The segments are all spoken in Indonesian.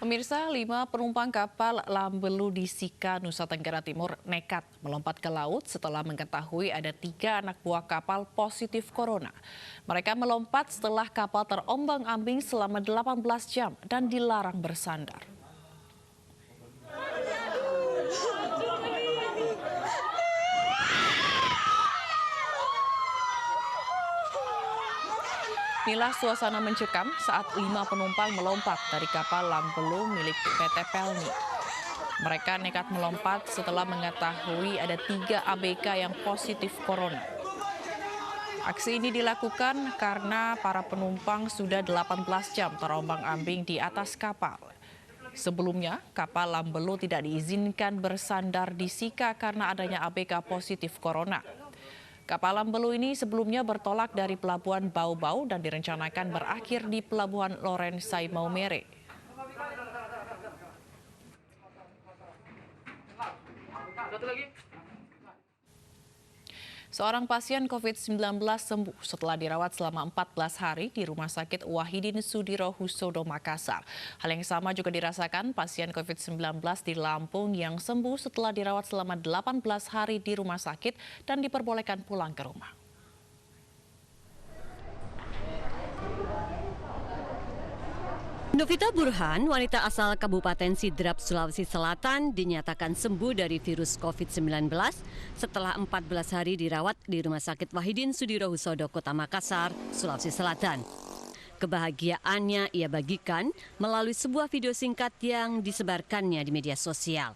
Pemirsa, 5 penumpang kapal Lambelu di Sika, Nusa Tenggara Timur nekat melompat ke laut setelah mengetahui ada 3 anak buah kapal positif corona. Mereka melompat setelah kapal terombang-ambing selama 18 jam dan dilarang bersandar. Inilah suasana mencekam saat 5 penumpang melompat dari kapal Lambelu milik PT Pelni. Mereka nekat melompat setelah mengetahui ada 3 ABK yang positif corona. Aksi ini dilakukan karena para penumpang sudah 18 jam terombang-ambing di atas kapal. Sebelumnya, kapal Lambelu tidak diizinkan bersandar di Sika karena adanya ABK positif corona. Kapal Lambelu ini sebelumnya bertolak dari Pelabuhan Bau-Bau dan direncanakan berakhir di Pelabuhan Lorensai Maumere. Seorang pasien COVID-19 sembuh setelah dirawat selama 14 hari di Rumah Sakit Wahidin Sudirohusodo, Makassar. Hal yang sama juga dirasakan pasien COVID-19 di Lampung yang sembuh setelah dirawat selama 18 hari di rumah sakit dan diperbolehkan pulang ke rumah. Novita Burhan, wanita asal Kabupaten Sidrap, Sulawesi Selatan, dinyatakan sembuh dari virus COVID-19 setelah 14 hari dirawat di Rumah Sakit Wahidin Sudirohusodo, Kota Makassar, Sulawesi Selatan. Kebahagiaannya ia bagikan melalui sebuah video singkat yang disebarkannya di media sosial.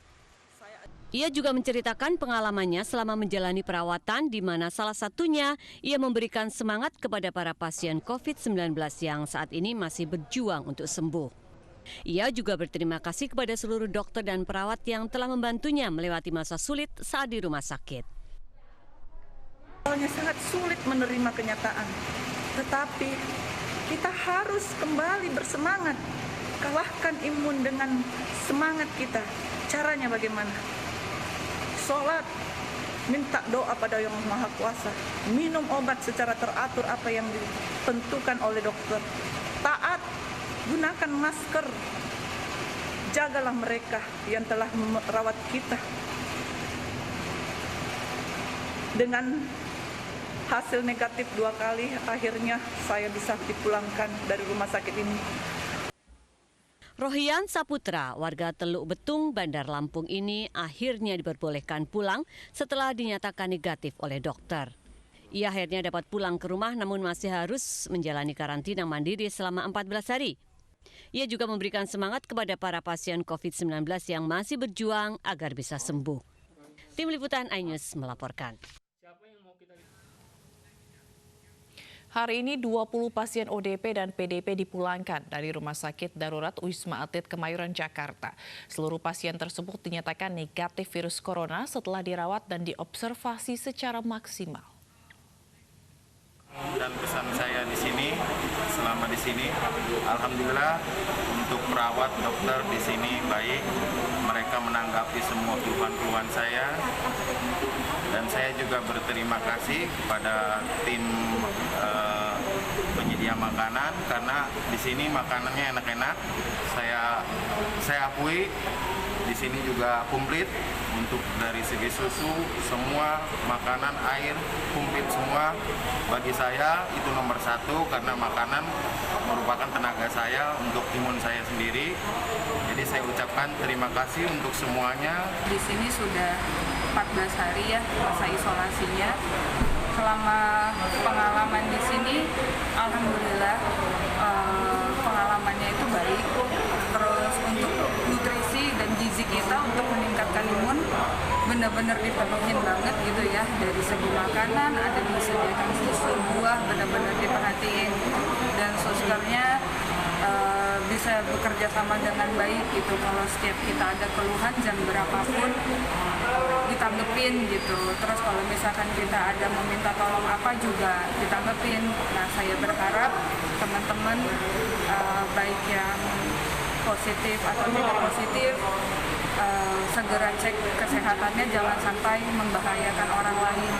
Ia juga menceritakan pengalamannya selama menjalani perawatan di mana salah satunya ia memberikan semangat kepada para pasien COVID-19 yang saat ini masih berjuang untuk sembuh. Ia juga berterima kasih kepada seluruh dokter dan perawat yang telah membantunya melewati masa sulit saat di rumah sakit. Awalnya sangat sulit menerima kenyataan, tetapi kita harus kembali bersemangat, kalahkan imun dengan semangat kita. Caranya bagaimana? Sholat, minta doa pada Yang Maha Kuasa, minum obat secara teratur apa yang ditentukan oleh dokter, taat, gunakan masker, jagalah mereka yang telah merawat kita. Dengan hasil negatif 2 kali, akhirnya saya bisa dipulangkan dari rumah sakit ini. Rohian Saputra, warga Teluk Betung, Bandar Lampung ini akhirnya diperbolehkan pulang setelah dinyatakan negatif oleh dokter. Ia akhirnya dapat pulang ke rumah namun masih harus menjalani karantina mandiri selama 14 hari. Ia juga memberikan semangat kepada para pasien COVID-19 yang masih berjuang agar bisa sembuh. Tim Liputan iNews melaporkan. Hari ini 20 pasien ODP dan PDP dipulangkan dari Rumah Sakit Darurat Wisma Atlet Kemayoran, Jakarta. Seluruh pasien tersebut dinyatakan negatif virus corona setelah dirawat dan diobservasi secara maksimal. Dan pesan saya di sini, selama di sini, alhamdulillah untuk perawat dokter di sini baik. Mereka menanggapi semua keluhan-keluhan saya. Dan saya juga berterima kasih kepada tim penyedia makanan karena di sini makanannya enak-enak. Saya akui di sini juga komplit untuk dari segi susu, semua makanan, air komplit semua. Bagi saya itu nomor 1 karena makanan merupakan tenaga saya untuk imun saya sendiri. Jadi saya ucapkan terima kasih untuk semuanya. Di sini sudah 14 hari ya masa isolasinya. Selama pengalaman di sini, alhamdulillah pengalamannya itu baik. Terus untuk nutrisi dan gizi kita untuk meningkatkan imun benar-benar dipenuhin banget gitu ya. Dari segi makanan ada disediakan susu, buah benar-benar diperhatiin, dan susternya bisa bekerja sama dengan baik gitu. Kalau setiap kita ada keluhan jam berapapun ditanggepin gitu. Terus kalau misalkan kita ada meminta tolong apa juga ditanggepin. Nah, saya berharap teman-teman baik yang positif atau tidak positif segera cek kesehatannya, jangan sampai membahayakan orang lain.